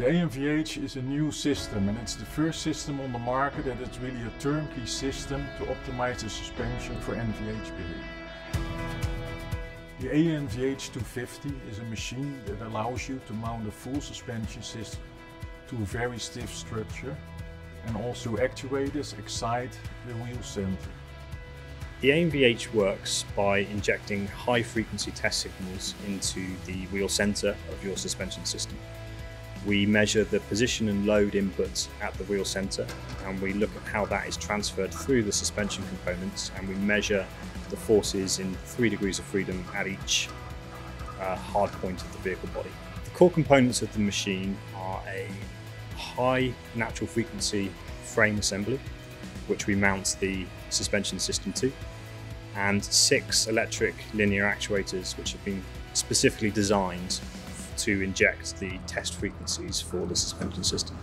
The Anvh is a new system, and it's the first system on the market that is really a turnkey system to optimize the suspension for NVH behavior. The Anvh 250 is a machine that allows you to mount a full suspension system to a very stiff structure, and also actuators excite the wheel center. The Anvh works by injecting high frequency test signals into the wheel center of your suspension system. We measure the position and load inputs at the wheel center, and we look at how that is transferred through the suspension components, and we measure the forces in 3 degrees of freedom at each hard point of the vehicle body. The core components of the machine are a high natural frequency frame assembly, which we mount the suspension system to, and 6 electric linear actuators which have been specifically designed to inject the test frequencies for the suspension system.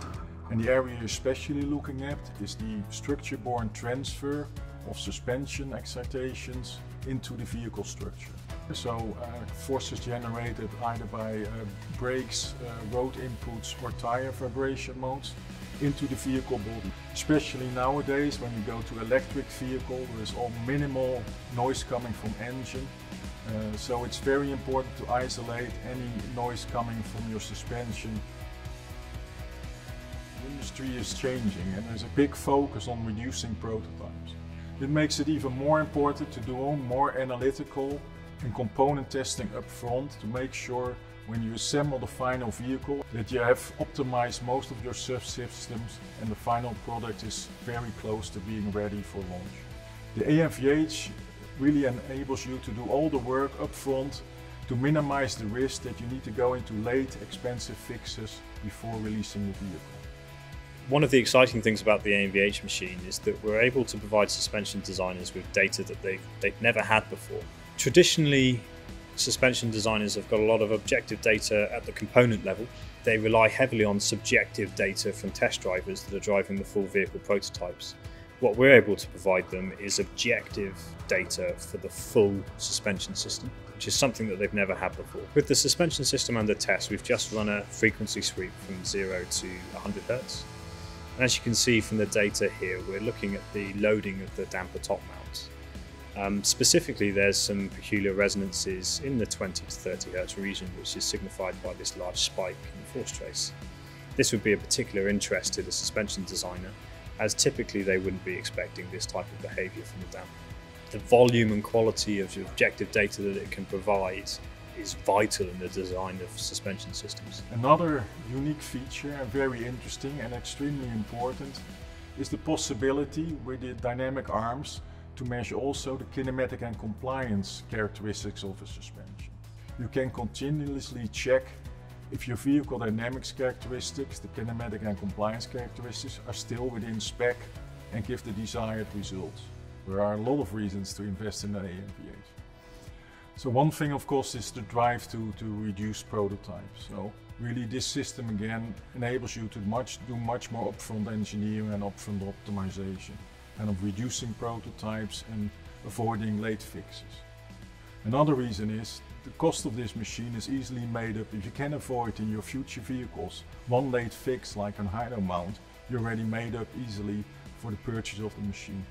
And the area you're especially looking at is the structure-borne transfer of suspension excitations into the vehicle structure. So forces generated either by brakes, road inputs or tire vibration modes into the vehicle body. Especially nowadays when you go to electric vehicle, there is all minimal noise coming from engine. So it's very important to isolate any noise coming from your suspension. The industry is changing and there's a big focus on reducing prototypes. It makes it even more important to do more analytical and component testing up front to make sure when you assemble the final vehicle that you have optimized most of your subsystems and the final product is very close to being ready for launch. The Anvh really enables you to do all the work up front to minimize the risk that you need to go into late, expensive fixes before releasing the vehicle. One of the exciting things about the Anvh machine is that we're able to provide suspension designers with data that they've never had before. Traditionally, suspension designers have got a lot of objective data at the component level. They rely heavily on subjective data from test drivers that are driving the full vehicle prototypes. What we're able to provide them is objective data for the full suspension system, which is something that they've never had before. With the suspension system under test, we've just run a frequency sweep from 0 to 100 Hz. And as you can see from the data here, we're looking at the loading of the damper top mounts. Specifically, there's some peculiar resonances in the 20 to 30 Hz region, which is signified by this large spike in the force trace. This would be of particular interest to the suspension designer, as typically they wouldn't be expecting this type of behavior from the damper. The volume and quality of the objective data that it can provide is vital in the design of suspension systems. Another unique feature, and very interesting and extremely important, is the possibility with the dynamic arms to measure also the kinematic and compliance characteristics of a suspension. You can continuously check if your vehicle dynamics characteristics, the kinematic and compliance characteristics, are still within spec and give the desired results. There are a lot of reasons to invest in the Anvh. So one thing of course is the drive to reduce prototypes. So really this system again enables you to do much more upfront engineering and upfront optimization, kind of reducing prototypes and avoiding late fixes. Another reason is the cost of this machine is easily made up. If you can avoid in your future vehicles one late fix like an hydro mount, you're already made up easily for the purchase of the machine.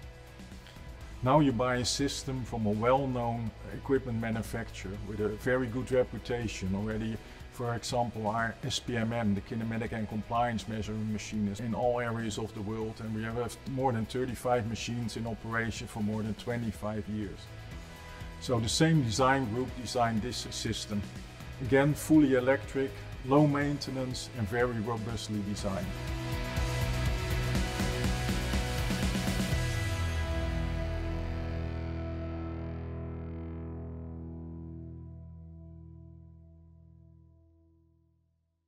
Now you buy a system from a well-known equipment manufacturer with a very good reputation already. For example, our SPMM, the kinematic and compliance measuring machine, is in all areas of the world, and we have more than 35 machines in operation for more than 25 years. So the same design group designed this system. Again, fully electric, low maintenance and very robustly designed.